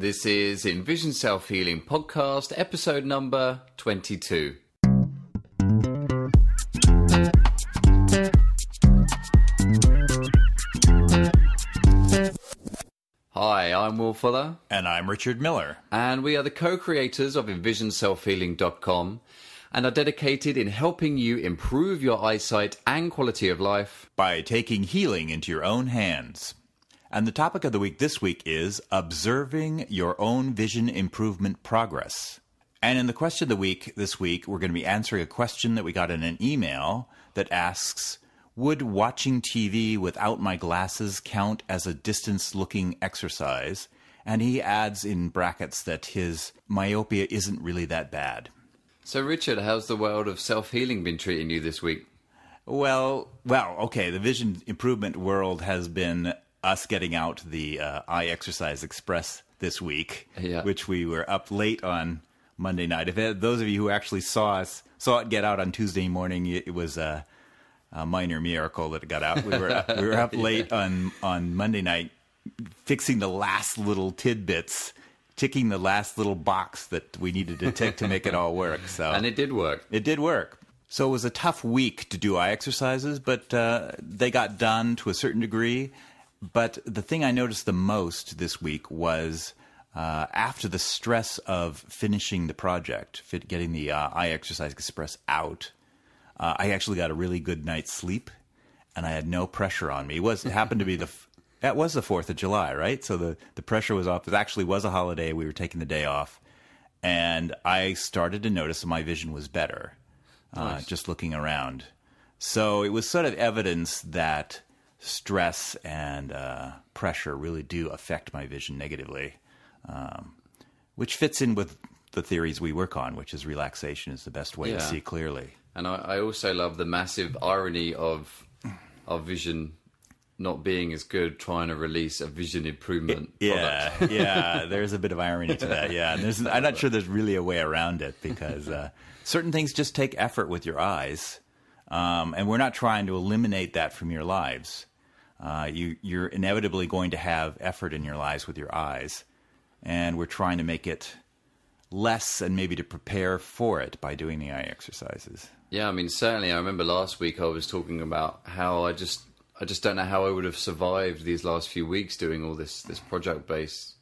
This is Envision Self-Healing Podcast, episode number 22. Hi, I'm Will Fuller. And I'm Richard Miller. And we are the co-creators of EnvisionSelfHealing.com and are dedicated in helping you improve your eyesight and quality of life by taking healing into your own hands. And the topic of the week this week is observing your own vision improvement progress. And in the question of the week this week, we're going to be answering a question that we got in an email that asks, would watching TV without my glasses count as a distance-looking exercise? And he adds in brackets that his myopia isn't really that bad. So, Richard, how's the world of self-healing been treating you this week? Well, okay, the vision improvement world has been us getting out the Eye Exercise Express this week, which we were up late on Monday night. If those of you who actually saw it get out on Tuesday morning, it was a minor miracle that it got out. We were up late on Monday night, fixing the last little tidbits, ticking the last little box that we needed to tick to make it all work. So, and it did work. It did work. So it was a tough week to do eye exercises, but they got done to a certain degree. But the thing I noticed the most this week was after the stress of finishing the project, getting the Eye Exercise Express out, I actually got a really good night's sleep, and I had no pressure on me. It happened to be that was the 4th of July, right? So the pressure was off. It actually was a holiday. We were taking the day off, and I started to notice that my vision was better, nice. Just looking around. So it was sort of evidence that stress and pressure really do affect my vision negatively, which fits in with the theories we work on, which is relaxation is the best way to see clearly. And I also love the massive irony of our vision not being as good, trying to release a vision improvement product. Yeah, there's a bit of irony to that, yeah. And I'm not sure there's really a way around it because certain things just take effort with your eyes, and we're not trying to eliminate that from your lives. You're inevitably going to have effort in your lives with your eyes, and we're trying to make it less and maybe to prepare for it by doing the eye exercises. Yeah, I mean, certainly I remember last week I was talking about how I just don't know how I would have survived these last few weeks doing all this project-based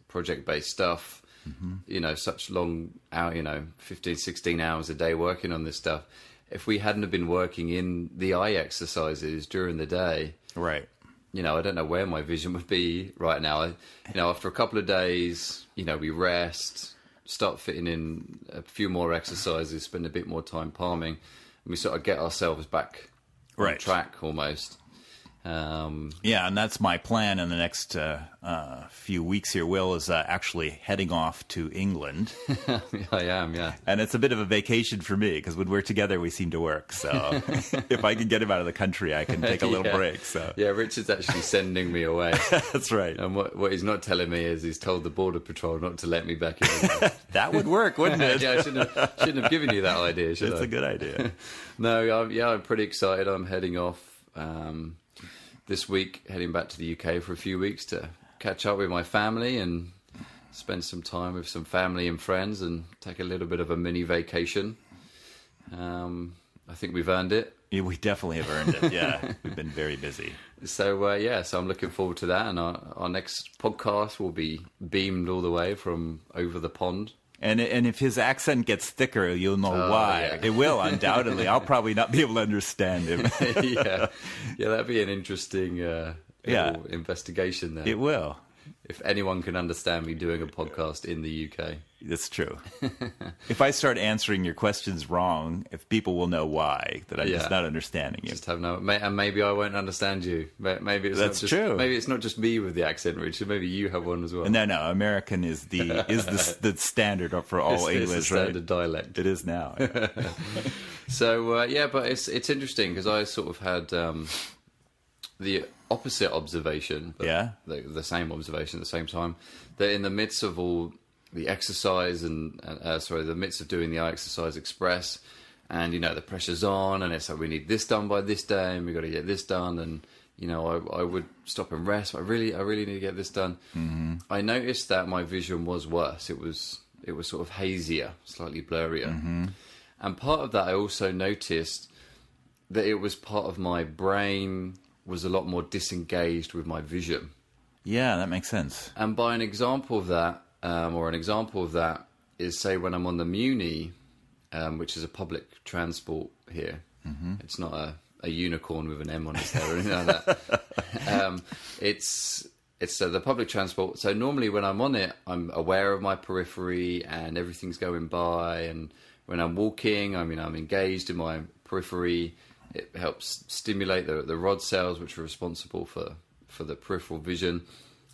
stuff. Mm-hmm. Such long hour, 15, 16 hours a day working on this stuff. If we hadn't have been working in the eye exercises during the day, right? I don't know where my vision would be right now. After a couple of days, we rest, start fitting in a few more exercises, spend a bit more time palming, and we sort of get ourselves back on track almost. Yeah, and that's my plan in the next few weeks here. Will is actually heading off to England. I am, yeah. And it's a bit of a vacation for me because when we're together, we seem to work. So if I can get him out of the country, I can take a little break. So yeah, Richard's actually sending me away. That's right. And what he's not telling me is he's told the Border Patrol not to let me back in. That would work, wouldn't it? Yeah, I shouldn't have given you that idea, should I? It's a good idea. No, I'm pretty excited. I'm heading off this week, heading back to the UK for a few weeks to catch up with my family and spend some time with some family and friends and take a little bit of a mini vacation. I think we've earned it. Yeah, we definitely have earned it, yeah. We've been very busy. So, so I'm looking forward to that. And our next podcast will be beamed all the way from over the pond. And if his accent gets thicker, you'll know why. Yeah. It will, undoubtedly. I'll probably not be able to understand him. Yeah, that'd be an interesting investigation there. It will. If anyone can understand me doing a podcast in the UK. That's true. If I start answering your questions wrong, if people will know why, that I'm just not understanding you. Just have and maybe I won't understand you. Maybe it's true. Maybe it's not just me with the accent, Richard. Maybe you have one as well. No. American is the standard for all English. It's the standard dialect. It is now. So but it's interesting because I sort of had the opposite observation. But the same observation at the same time. That in the midst of all the exercise the midst of doing the Eye Exercise Express, and the pressure's on, and it's like we need this done by this day, and we've got to get this done, and I would stop and rest. I really need to get this done. I noticed that my vision was worse. It was sort of hazier, slightly blurrier. And part of that, I also noticed that it was part of my brain was a lot more disengaged with my vision. Yeah, that makes sense. And by an example of that, is, say, when I'm on the Muni, which is a public transport here. It's not a unicorn with an M on its head or anything like that. It's the public transport. So normally when I'm on it, I'm aware of my periphery and everything's going by. And when I'm walking, I'm engaged in my periphery. It helps stimulate the rod cells, which are responsible for the peripheral vision.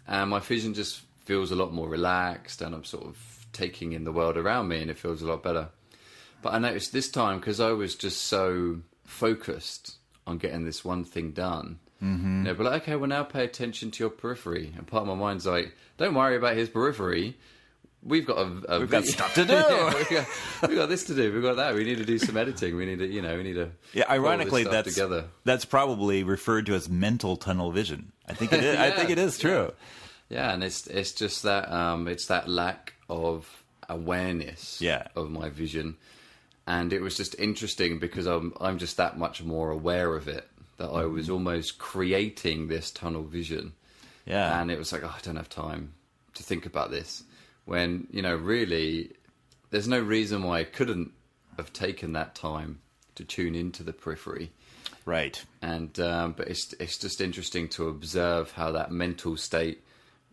And my vision just feels a lot more relaxed, and I'm sort of taking in the world around me, and it feels a lot better. But I noticed this time, because I was just so focused on getting this one thing done, but like, okay, well, now pay attention to your periphery. And part of my mind's like, don't worry about his periphery. We've got we've got stuff to do. Yeah, we've got this to do. We've got that. We need to do some editing. We need to. Yeah, ironically, pull this stuff together. That's probably referred to as mental tunnel vision. I think it is. I think it is true. Yeah, and it's just that it's that lack of awareness of my vision, and it was just interesting because I'm just that much more aware of it, that I was almost creating this tunnel vision. Yeah, and it was like, I don't have time to think about this. When, really, there's no reason why I couldn't have taken that time to tune into the periphery. Right. And but it's just interesting to observe how that mental state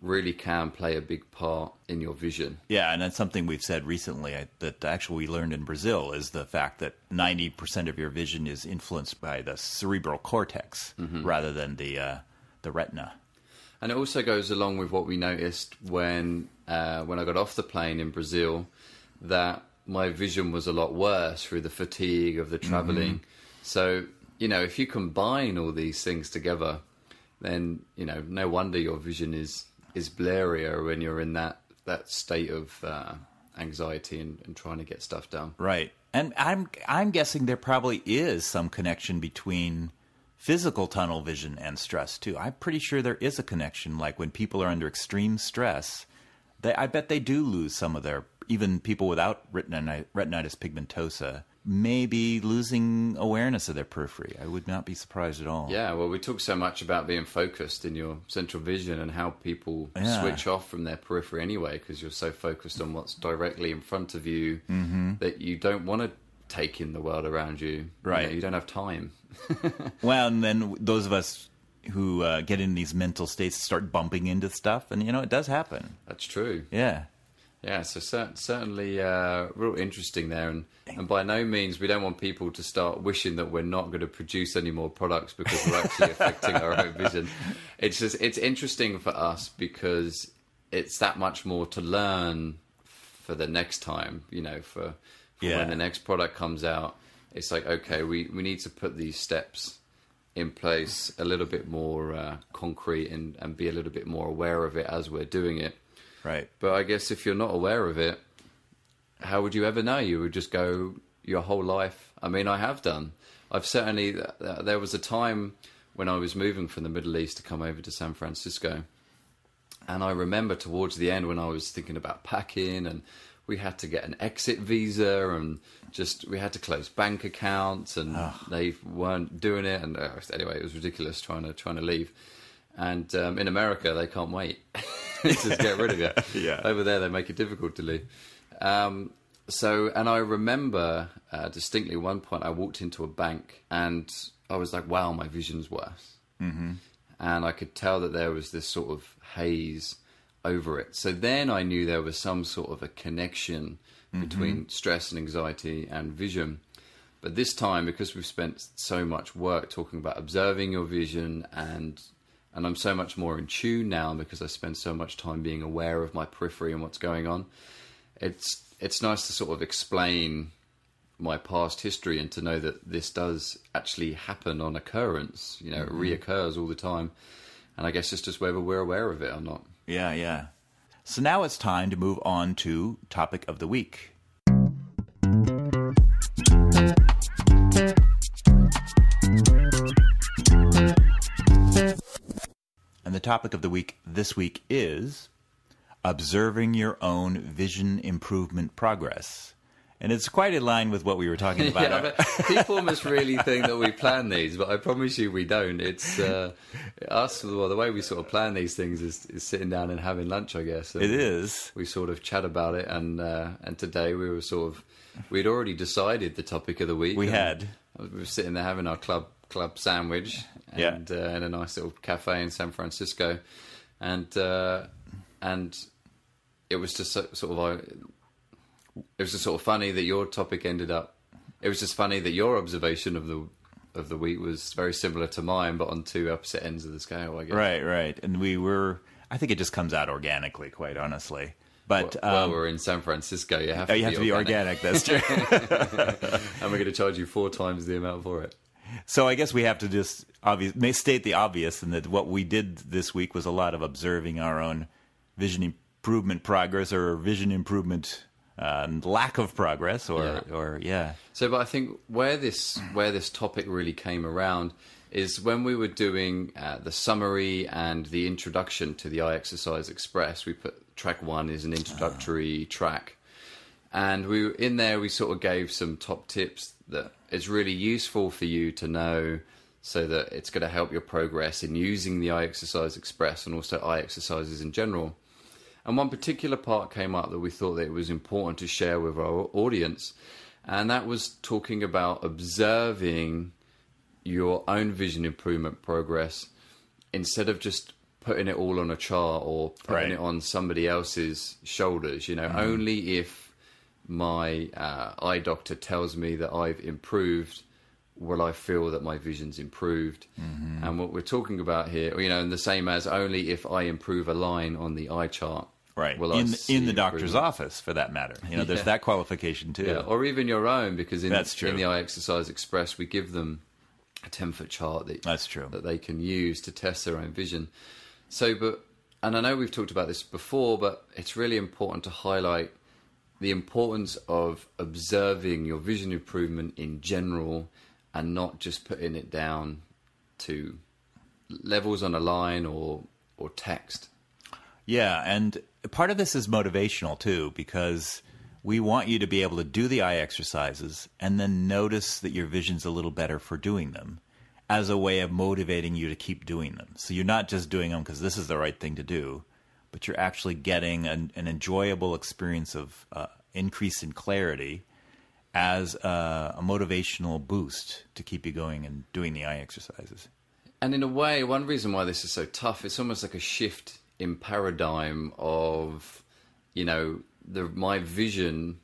really can play a big part in your vision. Yeah, and that's something we've said recently that actually we learned in Brazil, is the fact that 90% of your vision is influenced by the cerebral cortex rather than the retina. And it also goes along with what we noticed when I got off the plane in Brazil, that my vision was a lot worse through the fatigue of the traveling. So, if you combine all these things together, then, no wonder your vision is blurrier when you're in that state of anxiety and trying to get stuff done. Right. And I'm guessing there probably is some connection between physical tunnel vision and stress too. I'm pretty sure there is a connection. Like when people are under extreme stress, I bet they do lose some of their, even people without retinitis pigmentosa, maybe losing awareness of their periphery. I would not be surprised at all. Yeah, well, we talk so much about being focused in your central vision and how people switch off from their periphery anyway, because you're so focused on what's directly in front of you that you don't want to take in the world around you. Right. You don't have time. Well, and then those of us who get in these mental states start bumping into stuff, and it does happen. That's true. Yeah. Yeah, so certainly real interesting there, and by no means we don't want people to start wishing that we're not going to produce any more products because we're actually affecting our own vision. It's interesting for us because it's that much more to learn for the next time, for when the next product comes out. It's like, okay, we need to put these steps in place a little bit more concrete and be a little bit more aware of it as we're doing it. Right. But I guess if you're not aware of it, how would you ever know? You would just go your whole life. I mean, I have done. I've certainly, there was a time when I was moving from the Middle East to come over to San Francisco. And I remember towards the end when I was thinking about packing, and we had to get an exit visa, and we had to close bank accounts, and they weren't doing it. And anyway, it was ridiculous trying to leave. And in America, they can't wait. Just get rid of it. Yeah. Over there, they make it difficult to leave. And I remember distinctly one point I walked into a bank and I was like, wow, my vision's worse. And I could tell that there was this sort of haze over it. So then I knew there was some sort of a connection between stress and anxiety and vision. But this time, because we've spent so much work talking about observing your vision, and I'm so much more in tune now because I spend so much time being aware of my periphery and what's going on. It's nice to sort of explain my past history and to know that this does actually happen on occurrence. It reoccurs all the time. And I guess it's just whether we're aware of it or not. Yeah, yeah. So now it's time to move on to topic of the week. topic of the week this week is observing your own vision improvement progress. And it's quite in line with what we were talking about. Yeah, people must really think that we plan these, but I promise you we don't. It's us, well, the way we sort of plan these things is sitting down and having lunch, I guess. And it is. We sort of chat about it, and today we'd already decided the topic of the week. We were sitting there having our club sandwich and in a nice little cafe in San Francisco. And it was just it was just sort of funny that your topic ended up. It was just funny that your observation of the week was very similar to mine, but on two opposite ends of the scale, I guess. Right. And I think it just comes out organically, quite honestly. But well, we're in San Francisco. You have to be organic. That's true. And we're going to charge you 4 times the amount for it. So I guess we have to just state the obvious, and that what we did this week was a lot of observing our own vision improvement progress, or vision improvement lack of progress, So, but I think where this topic really came around is when we were doing the summary and the introduction to the Eye Exercise Express. We put track 1 is an introductory track, and we sort of gave some top tips that is really useful for you to know, so that it's going to help your progress in using the Eye Exercise Express and also eye exercises in general. And one particular part came up that we thought that it was important to share with our audience, and that was talking about observing your own vision improvement progress instead of just putting it all on a chart or putting it on somebody else's shoulders. Only if my eye doctor tells me that I've improved will I feel that my vision's improved. And what we're talking about here, and the same as only if I improve a line on the eye chart. Right, in the doctor's office, for that matter. There's that qualification too. Yeah, or even your own, because in the Eye Exercise Express, we give them a 10-foot chart that they can use to test their own vision. And I know we've talked about this before, but it's really important to highlight the importance of observing your vision improvement in general, and not just putting it down to levels on a line or text. Yeah, and part of this is motivational too, because we want you to be able to do the eye exercises and then notice that your vision's a little better for doing them, as a way of motivating you to keep doing them. So you're not just doing them because this is the right thing to do, but you're actually getting an enjoyable experience of increase in clarity as a motivational boost to keep you going and doing the eye exercises. And in a way, one reason why this is so tough, it's almost like a shift in paradigm of, my vision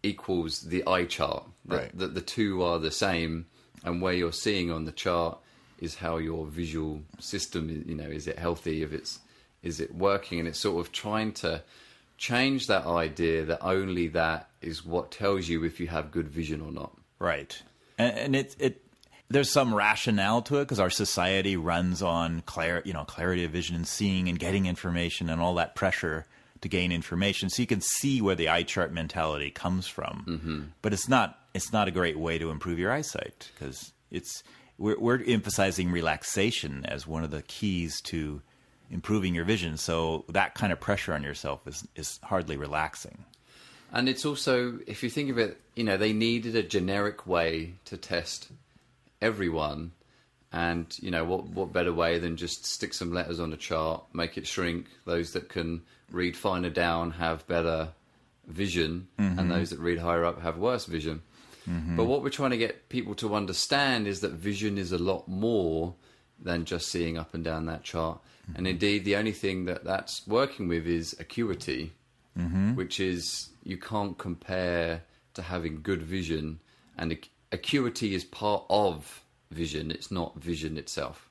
equals the eye chart. The two are the same, and where you're seeing on the chart is how your visual system, is it healthy, is it working? And it's sort of trying to change that idea that only that is what tells you if you have good vision or not. Right. And there's some rationale to it, because our society runs on clarity of vision and seeing and getting information and all that pressure to gain information. So you can see where the eye chart mentality comes from, but it's not a great way to improve your eyesight, because we're emphasizing relaxation as one of the keys to improving your vision. So that kind of pressure on yourself is hardly relaxing. And it's also, if you think of it, they needed a generic way to test everyone, and what better way than just stick some letters on a chart, make it shrink. Those that can read finer down have better vision, and those that read higher up have worse vision. But what we're trying to get people to understand is that vision is a lot more than just seeing up and down that chart. And indeed, the only thing that's working with is acuity, which is, you can't compare to having good vision, and acuity is part of vision. It's not vision itself.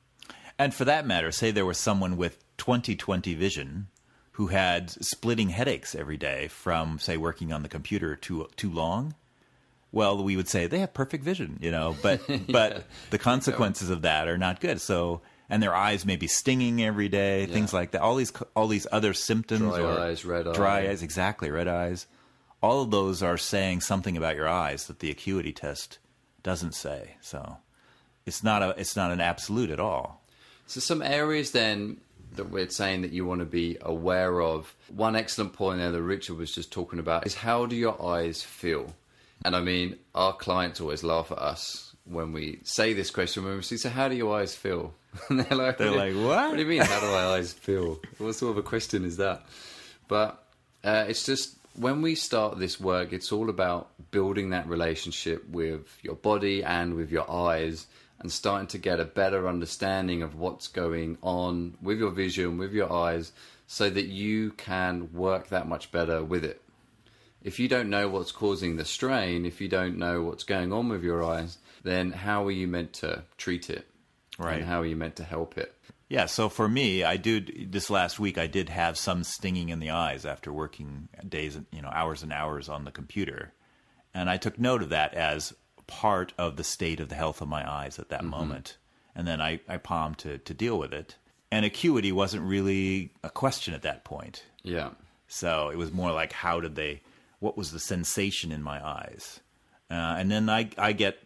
And for that matter, say there was someone with 20/20 vision who had splitting headaches every day from, say, working on the computer too long. Well, we would say they have perfect vision, but the consequences of that are not good. So, and their eyes may be stinging every day, things like that. All these other symptoms, dry eyes, red eyes, exactly, red eyes. All of those are saying something about your eyes that the acuity test doesn't say. So, it's not an absolute at all. So, some areas then that we're saying that you want to be aware of. One excellent point there that Richard was just talking about is, how do your eyes feel? And I mean, our clients always laugh at us when we say this question, when we say, so how do your eyes feel? And they're like, what? What do you mean, how do my eyes feel? What sort of a question is that? But it's just, when we start this work, it's all about building that relationship with your body and with your eyes, and starting to get a better understanding of what's going on with your vision, with your eyes, so that you can work that much better with it. If you don't know what's causing the strain, if you don't know what's going on with your eyes, then how are you meant to treat it? Right. And how are you meant to help it? Yeah, so for me, this last week, I did have some stinging in the eyes after working days, hours and hours on the computer. And I took note of that as part of the state of the health of my eyes at that moment. And then I palmed to deal with it. And acuity wasn't really a question at that point. Yeah. So it was more like, what was the sensation in my eyes? And then I get,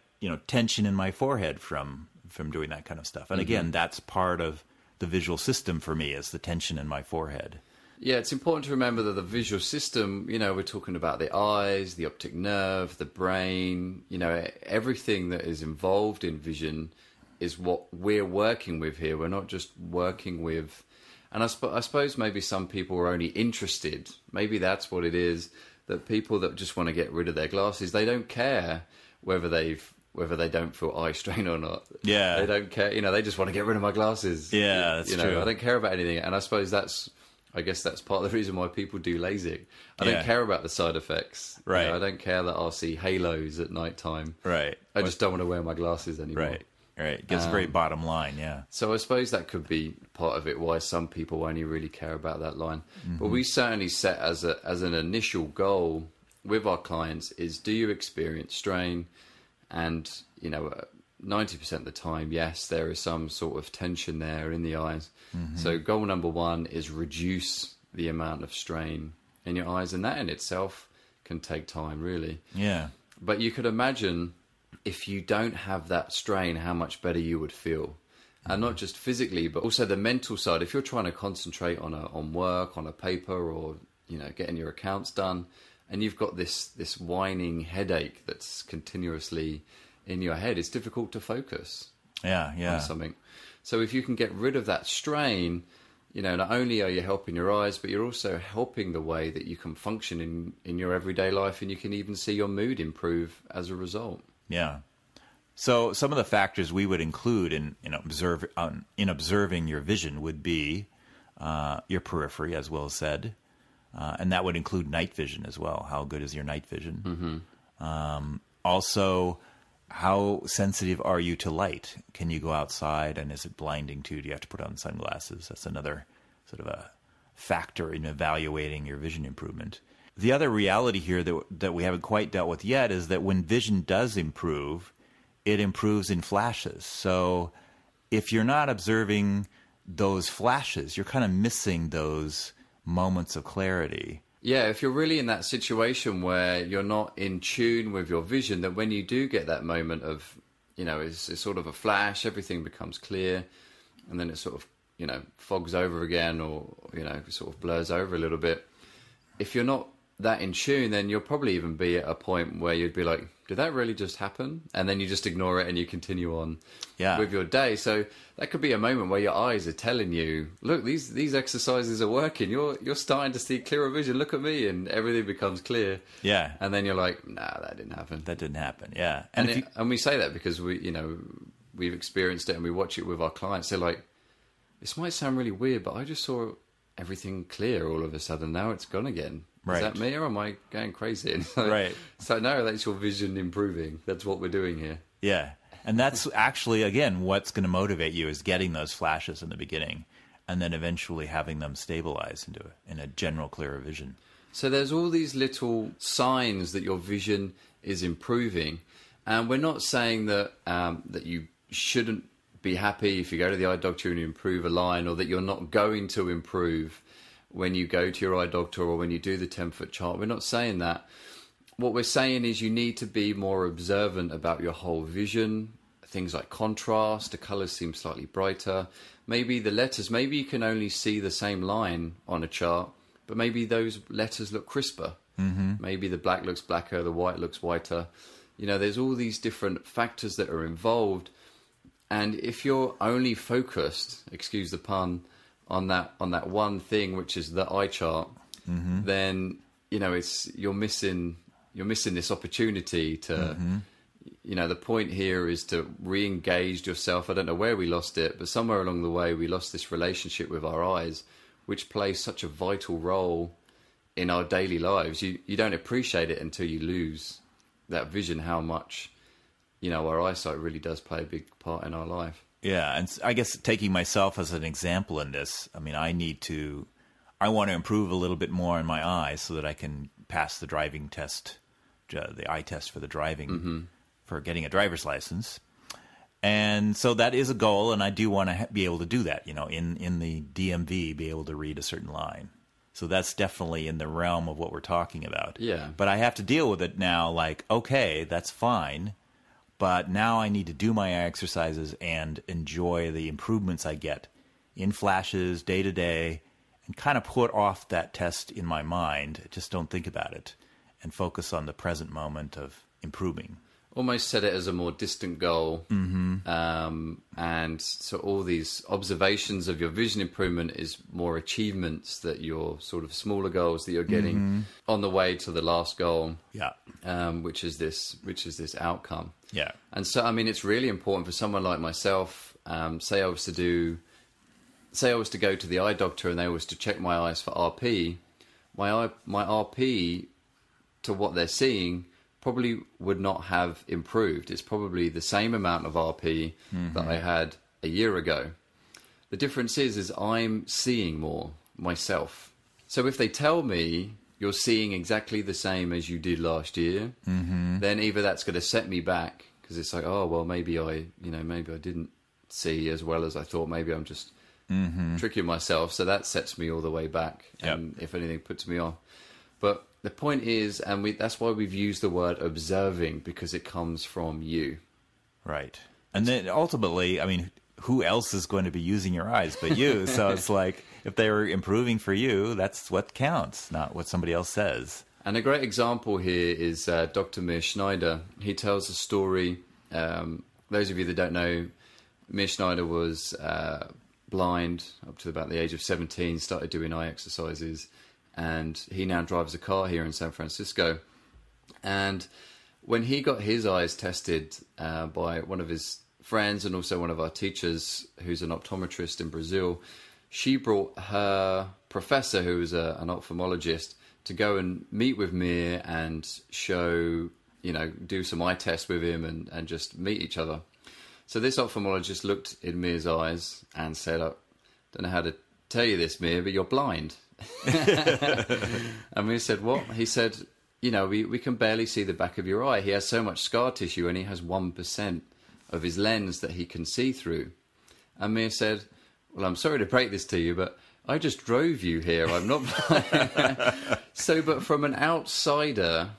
tension in my forehead from doing that kind of stuff. And again, that's part of the visual system for me, is the tension in my forehead. Yeah, it's important to remember that the visual system, we're talking about the eyes, the optic nerve, the brain, everything that is involved in vision is what we're working with here. We're not just working with... And I suppose maybe some people are only interested, maybe that's what it is, that people that just want to get rid of their glasses, they don't care whether they don't feel eye strain or not. Yeah. They don't care, they just want to get rid of my glasses. Yeah, that's true. I don't care about anything. And I suppose I guess that's part of the reason why people do LASIK. I don't care about the side effects. Right. I don't care that I'll see halos at night time. Right. I just don't want to wear my glasses anymore. Right. It gets very bottom line, yeah. So I suppose that could be part of it, why some people only really care about that line. But we certainly set as an initial goal with our clients is, do you experience strain? And, 90% of the time, yes, there is some sort of tension there in the eyes. So goal number one is reduce the amount of strain in your eyes. And that in itself can take time, really. Yeah. But you could imagine, if you don't have that strain, how much better you would feel. And not just physically, but also the mental side. If you're trying to concentrate on work, on a paper, or, getting your accounts done, and you've got this whining headache that's continuously in your head, it's difficult to focus on something. So if you can get rid of that strain, not only are you helping your eyes, but you're also helping the way that you can function in your everyday life, and you can even see your mood improve as a result. Yeah. So some of the factors we would include in observing your vision would be your periphery, as Will said, and that would include night vision as well. How good is your night vision? Also, how sensitive are you to light? Can you go outside, and is it blinding too? Do you have to put on sunglasses? That's another sort of a factor in evaluating your vision improvement. The other reality here that we haven't quite dealt with yet is that when vision does improve, it improves in flashes. So if you're not observing those flashes, you're kind of missing those moments of clarity. Yeah, if you're really in that situation where you're not in tune with your vision, that when you do get that moment of, it's sort of a flash, everything becomes clear, and then it sort of, fogs over again, or, sort of blurs over a little bit. If you're not that in tune, then you'll probably even be at a point where you'd be like, did that really just happen? And then you just ignore it and you continue on with your day. So that could be a moment where your eyes are telling you, look, these exercises are working. You're starting to see clearer vision. Look at me. And everything becomes clear. Yeah. And then you're like, nah, that didn't happen. That didn't happen. Yeah. And we say that because we've experienced it and we watch it with our clients. They're like, this might sound really weird, but I just saw everything clear all of a sudden. Now it's gone again. Is that me, or am I going crazy? Right. So no, that's your vision improving. That's what we're doing here. Yeah. And that's actually, again, what's going to motivate you is getting those flashes in the beginning and then eventually having them stabilize in a general clearer vision. So there's all these little signs that your vision is improving. And we're not saying that that you shouldn't be happy if you go to the eye doctor and you improve a line, or that you're not going to improve when you go to your eye doctor or when you do the 10-foot chart. We're not saying that. What we're saying is you need to be more observant about your whole vision things like contrast, the colors seem slightly brighter. Maybe the letters, maybe you can only see the same line on a chart, but maybe those letters look crisper. Maybe the black looks blacker, the white looks whiter. You know, there's all these different factors that are involved. And if you're only focused, excuse the pun, on that one thing, which is the eye chart, then, you know, you're missing this opportunity to, you know, the point here is to re-engage yourself. I don't know where we lost it, but somewhere along the way we lost this relationship with our eyes, which plays such a vital role in our daily lives. You don't appreciate it until you lose that vision, how much, you know, our eyesight really does play a big part in our life. Yeah, and I guess taking myself as an example in this, I mean, I want to improve a little bit more in my eyes so that I can pass the driving test, the eye test for the driving, for getting a driver's license. And so that is a goal, and I do want to be able to do that, you know, in the DMV, be able to read a certain line. So that's definitely in the realm of what we're talking about. Yeah. But I have to deal with it now, like, okay, that's fine, but now I need to do my exercises and enjoy the improvements I get in flashes, day to day, and kind of put off that test in my mind. Just don't think about it and focus on the present moment of improving. Almost set it as a more distant goal. And so all these observations of your vision improvement is more achievements that you're sort of smaller goals that you're getting on the way to the last goal. Yeah. Which is this outcome. Yeah. And so, I mean, it's really important for someone like myself. Say I was to go to the eye doctor and they was to check my eyes for RP. My RP to what they're seeing probably would not have improved. It's probably the same amount of RP that I had a year ago. The difference is I'm seeing more myself. So if they tell me you're seeing exactly the same as you did last year, then either that's going to set me back because it's like, oh, well, maybe I didn't see as well as I thought. Maybe I'm just tricking myself. So that sets me all the way back. And if anything, puts me off. But the point is, and that's why we've used the word observing, because it comes from you. Right. And then ultimately, I mean, who else is going to be using your eyes but you? So it's like, if they were improving for you, that's what counts, not what somebody else says. And a great example here is Dr. Mir Schneider. He tells a story. Those of you that don't know, Mir Schneider was blind up to about the age of 17, started doing eye exercises. And he now drives a car here in San Francisco. And when he got his eyes tested by one of his friends and also one of our teachers, who's an optometrist in Brazil, she brought her professor, who was an ophthalmologist, to go and meet with Mir and show, you know, do some eye tests with him and just meet each other. So this ophthalmologist looked in Mir's eyes and said, I don't know how to tell you this, Mir, but you're blind. And we said, what? He said, you know, we can barely see the back of your eye. He has so much scar tissue and he has 1% of his lens that he can see through. And Mir said, well, I'm sorry to break this to you, but I just drove you here. I'm not blind. So, but from an outsider,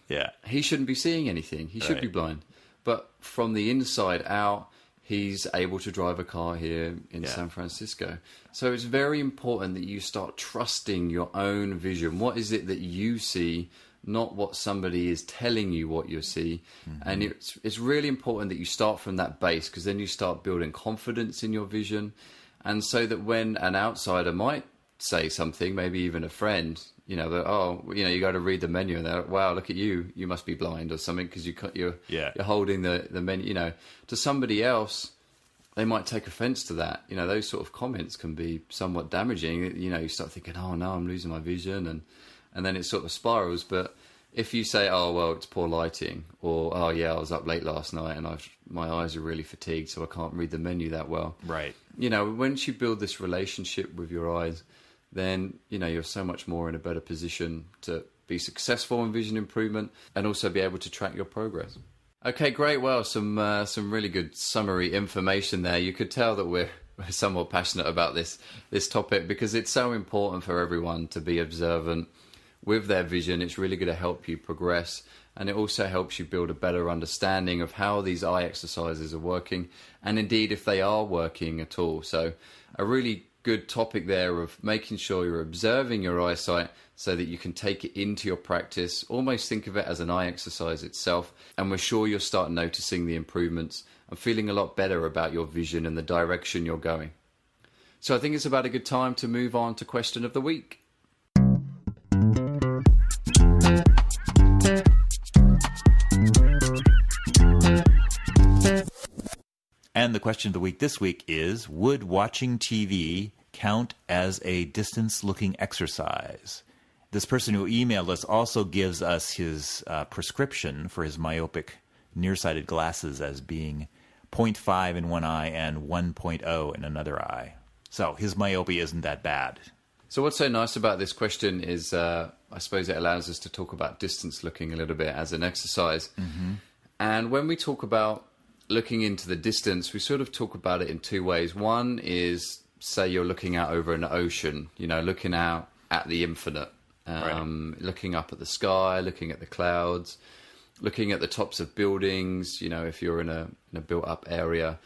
he shouldn't be seeing anything. He should be blind. But from the inside out, he's able to drive a car here in San Francisco. So it's very important that you start trusting your own vision. What is it that you see, not what somebody is telling you what you see. And it's really important that you start from that base, because then you start building confidence in your vision. And so that when an outsider might say something, maybe even a friend, you know, that, oh, you know, you got to read the menu and they're like, wow, look at you, you must be blind or something because you're holding the menu, you know. To somebody else, they might take offense to that. You know, those sort of comments can be somewhat damaging. You know, you start thinking, oh no, I'm losing my vision, and then it sort of spirals. But if you say, oh, well, it's poor lighting, or, oh yeah, I was up late last night and my eyes are really fatigued, so I can't read the menu that well. Right. You know, once you build this relationship with your eyes, then, you know, you're so much more in a better position to be successful in vision improvement and also be able to track your progress. Okay, great. Well, some really good summary information there. You could tell that we're somewhat passionate about this topic because it's so important for everyone to be observant with their vision. It's really going to help you progress, and it also helps you build a better understanding of how these eye exercises are working, and indeed if they are working at all. So a really good topic there of making sure you're observing your eyesight so that you can take it into your practice. Almost think of it as an eye exercise itself, and we're sure you'll start noticing the improvements and feeling a lot better about your vision and the direction you're going. So I think it's about a good time to move on to question of the week. And the question of the week this week is, would watching TV count as a distance-looking exercise? This person who emailed us also gives us his prescription for his myopic nearsighted glasses as being 0.5 in one eye and 1.0 in another eye. So his myopia isn't that bad. So what's so nice about this question is, I suppose it allows us to talk about distance looking a little bit as an exercise. Mm-hmm. And when we talk about looking into the distance, we sort of talk about it in two ways. One is, say you're looking out over an ocean, looking out at the infinite, right. Looking up at the sky, looking at the clouds, looking at the tops of buildings, if you're in a built-up area,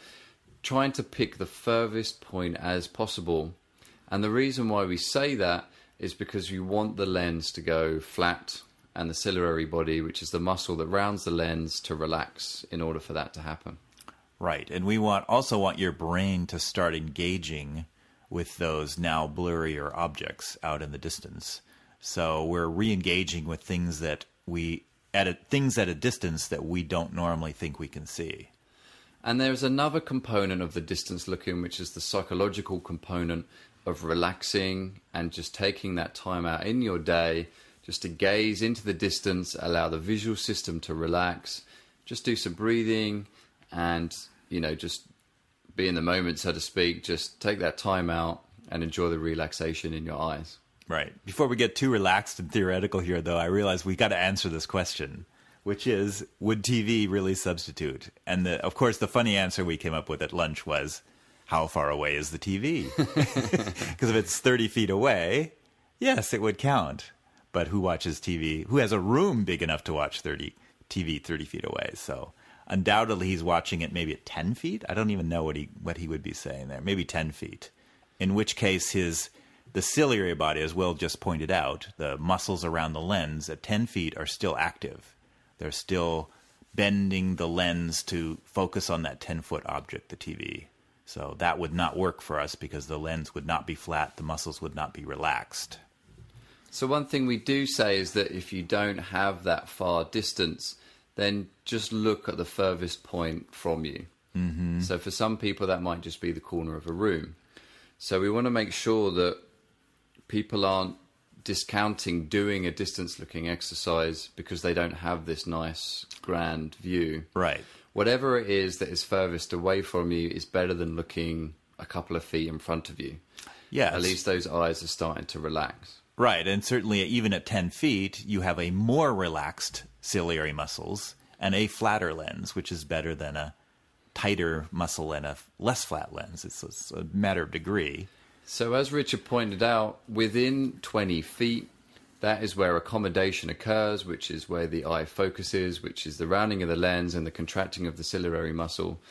trying to pick the furthest point as possible. And the reason why we say that is because we want the lens to go flat and the ciliary body, which is the muscle that rounds the lens, to relax in order for that to happen. Right. And we also want your brain to start engaging with those now blurrier objects out in the distance. So we're re-engaging with things at a distance that we don't normally think we can see. And there's another component of the distance looking, which is the psychological component of relaxing and just taking that time out in your day just to gaze into the distance, allow the visual system to relax, just do some breathing and, just be in the moment, so to speak. Just take that time out and enjoy the relaxation in your eyes. Right. Before we get too relaxed and theoretical here, though, I realize we got to answer this question, which is, would TV really substitute? And of course, the funny answer we came up with at lunch was, how far away is the TV? Because if it's 30 feet away, yes, it would count. But who watches TV? Who has a room big enough to watch TV 30 feet away? So undoubtedly he's watching it maybe at 10 feet. I don't even know what he would be saying there. Maybe 10 feet. In which case the ciliary body, as Will just pointed out, the muscles around the lens at 10 feet are still active. They're still bending the lens to focus on that 10-foot object, the TV. So that would not work for us because the lens would not be flat, the muscles would not be relaxed. So one thing we do say is that if you don't have that far distance, then just look at the furthest point from you. Mm-hmm. So for some people, that might just be the corner of a room. So we want to make sure that people aren't discounting doing a distance-looking exercise because they don't have this nice, grand view. Right. Whatever it is that is furthest away from you is better than looking a couple of feet in front of you. Yes. At least those eyes are starting to relax. Right, and certainly even at 10 feet, you have a more relaxed ciliary muscles and a flatter lens, which is better than a tighter muscle and a less flat lens. It's a matter of degree. So as Richard pointed out, within 20 feet, that is where accommodation occurs, which is where the eye focuses, which is the rounding of the lens and the contracting of the ciliary muscle.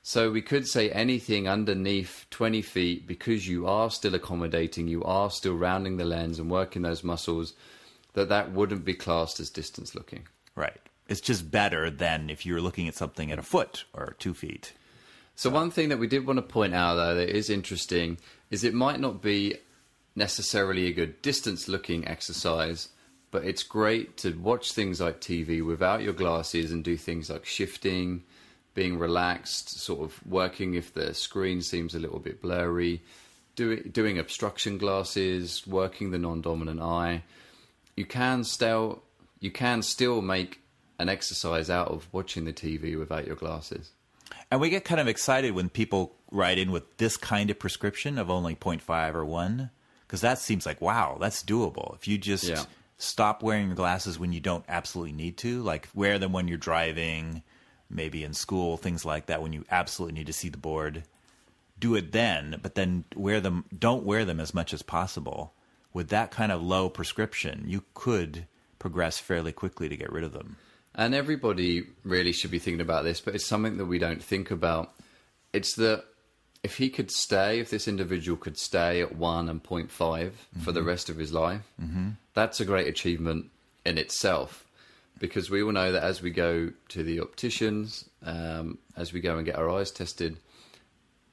So we could say anything underneath 20 feet, because you are still accommodating, you are still rounding the lens and working those muscles, that wouldn't be classed as distance looking. Right. It's just better than if you're looking at something at a foot or 2 feet. So one thing that we did want to point out, though, that is interesting, is it might not be necessarily a good distance looking exercise, but it's great to watch things like TV without your glasses and do things like shifting, being relaxed, sort of working if the screen seems a little bit blurry, doing obstruction glasses, working the non-dominant eye. You can still make an exercise out of watching the TV without your glasses. And we get kind of excited when people write in with this kind of prescription of only 0.5 or 1, because that seems like, wow, that's doable. If you just stop wearing your glasses when you don't absolutely need to, like wear them when you're driving, maybe in school, things like that, when you absolutely need to see the board, do it then, but then don't wear them as much as possible with that kind of low prescription, you could progress fairly quickly to get rid of them. And everybody really should be thinking about this, but it's something that we don't think about. It's that if this individual could stay at 1 and 0.5 for the rest of his life, that's a great achievement in itself. Because we all know that as we go to the opticians, as we go and get our eyes tested,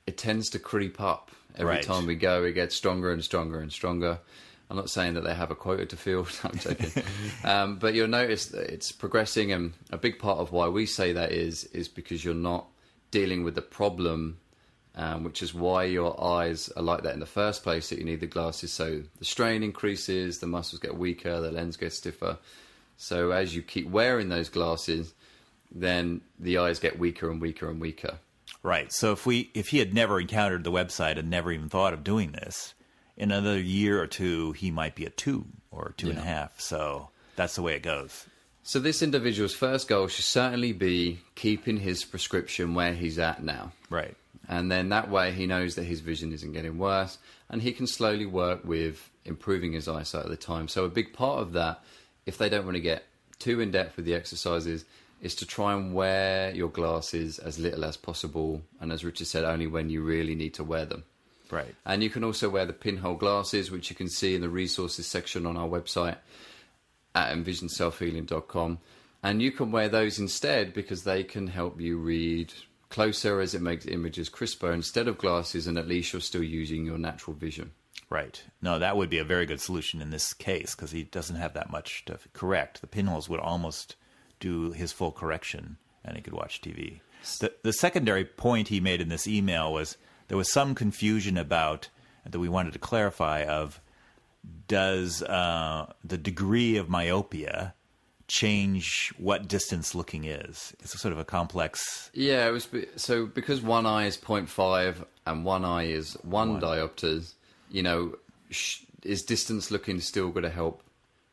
it tends to creep up. Every time we go, it gets stronger and stronger and stronger. I'm not saying that they have a quota to fill. I'm joking. But you'll notice that it's progressing, and a big part of why we say that is because you're not dealing with the problem, which is why your eyes are like that in the first place, that you need the glasses. So the strain increases, the muscles get weaker, the lens gets stiffer. So as you keep wearing those glasses, then the eyes get weaker and weaker and weaker. Right. So if he had never encountered the website and never even thought of doing this, in another year or two, he might be at 2 or 2.5. So that's the way it goes. So this individual's first goal should certainly be keeping his prescription where he's at now. Right. And then that way he knows that his vision isn't getting worse, and he can slowly work with improving his eyesight at the time. So a big part of that, if they don't want to get too in-depth with the exercises, is to try and wear your glasses as little as possible. And as Richard said, only when you really need to wear them. Right. And you can also wear the pinhole glasses, which you can see in the resources section on our website at envisionselfhealing.com. And you can wear those instead because they can help you read closer, as it makes images crisper instead of glasses, and at least you're still using your natural vision. Right. No, that would be a very good solution in this case because he doesn't have that much to correct. The pinholes would almost do his full correction, and he could watch TV. The secondary point he made in this email was there was some confusion about, that we wanted to clarify, of does the degree of myopia change what distance looking is? It's a sort of a complex... Yeah, it was so because one eye is 0.5 and one eye is 1 diopters, is distance looking still going to help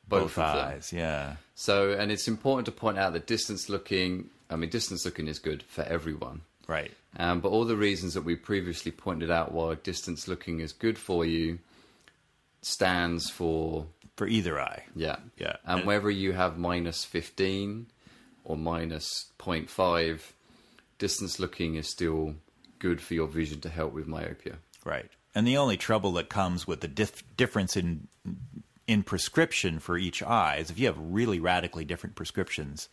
both of them? Eyes, yeah. So, and it's important to point out that distance looking is good for everyone. Right. But all the reasons that we previously pointed out why distance looking is good for you stands for... For either eye. Yeah. Yeah. And whether you have -15 or -0.5, distance looking is still good for your vision to help with myopia. Right. And the only trouble that comes with the difference in prescription for each eye is if you have really radically different prescriptions,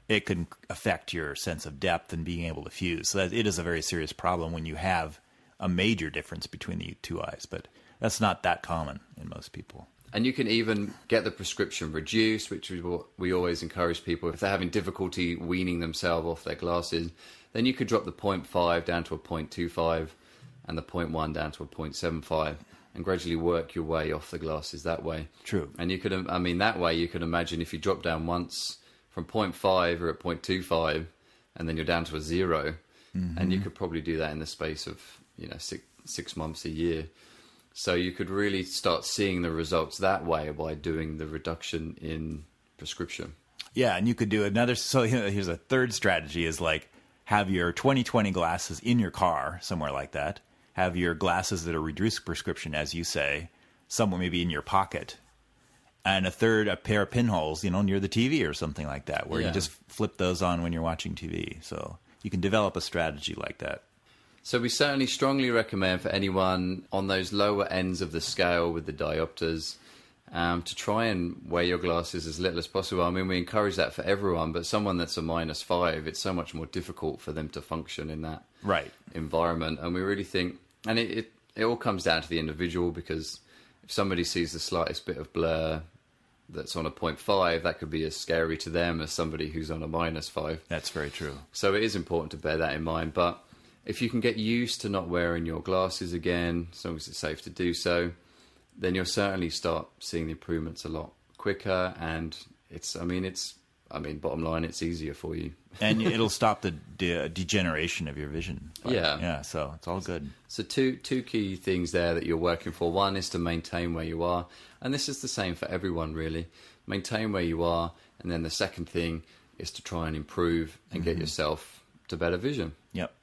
it can affect your sense of depth and being able to fuse. So that it is a very serious problem when you have a major difference between the two eyes, but that's not that common in most people. And you can even get the prescription reduced, which is what we always encourage people. If they're having difficulty weaning themselves off their glasses, then you could drop the 0.5 down to a 0.25 and the 0.1 down to a 0.75 and gradually work your way off the glasses that way. True. And you could, that way you could imagine if you drop down once from 0.5 or at 0.25 and then you're down to a 0, and you could probably do that in the space of 6 months, a year. So you could really start seeing the results that way by doing the reduction in prescription. Yeah, and you could do another. So here's a third strategy: is like have your 20/20 glasses in your car somewhere like that. Have your glasses that are reduced prescription, as you say, somewhere maybe in your pocket, and a pair of pinholes, near the TV or something like that, where you just flip those on when you're watching TV. So you can develop a strategy like that. So we certainly strongly recommend for anyone on those lower ends of the scale with the diopters to try and wear your glasses as little as possible. I mean, we encourage that for everyone, but someone that's a -5, it's so much more difficult for them to function in that environment. And we really think, and it all comes down to the individual, because if somebody sees the slightest bit of blur that's on a 0.5, that could be as scary to them as somebody who's on a -5. That's very true. So it is important to bear that in mind. But if you can get used to not wearing your glasses again, as long as it's safe to do so, then you'll certainly start seeing the improvements a lot quicker. And bottom line, it's easier for you. And it'll stop the degeneration of your vision. Yeah, so it's all good. So two key things there that you're working for. One is to maintain where you are. And this is the same for everyone, really. Maintain where you are. And then the second thing is to try and improve and get yourself to better vision. Yep.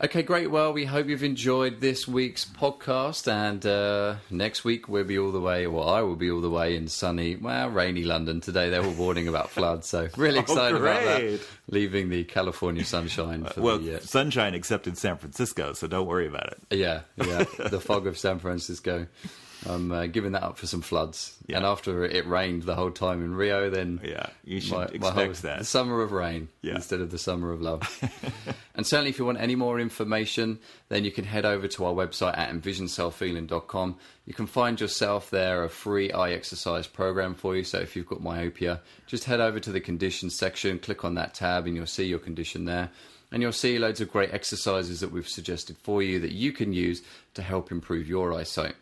Okay, great. Well, we hope you've enjoyed this week's podcast, and next week we'll be all the way, well, I will be all the way in sunny, well, rainy London. Today they were warning about floods, so really excited about that. Leaving the California sunshine for sunshine except in San Francisco, so don't worry about it. Yeah, the fog of San Francisco. I'm giving that up for some floods. Yeah. And after it rained the whole time in Rio, then you should expect that. The summer of rain instead of the summer of love. And certainly if you want any more information, then you can head over to our website at envisioncellfeeling.com. You can find yourself there a free eye exercise program for you. So if you've got myopia, just head over to the conditions section, click on that tab, and you'll see your condition there. And you'll see loads of great exercises that we've suggested for you that you can use to help improve your eyesight.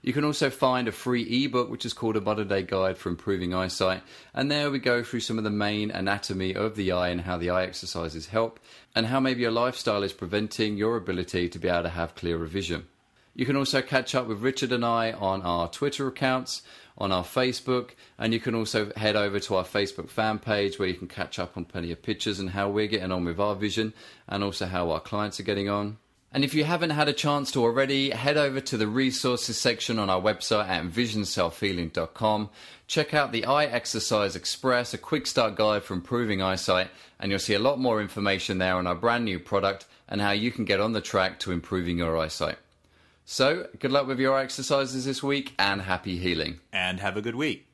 You can also find a free ebook which is called A Modern Day Guide for Improving Eyesight, and there we go through some of the main anatomy of the eye and how the eye exercises help, and how maybe your lifestyle is preventing your ability to be able to have clearer vision. You can also catch up with Richard and I on our Twitter accounts, on our Facebook, and you can also head over to our Facebook fan page where you can catch up on plenty of pictures and how we're getting on with our vision, and also how our clients are getting on. And if you haven't had a chance to already, head over to the resources section on our website at envisioncellfeeling.com. Check out the Eye Exercise Express, a quick start guide for improving eyesight, and you'll see a lot more information there on our brand new product and how you can get on the track to improving your eyesight. So, good luck with your exercises this week, and happy healing. And have a good week.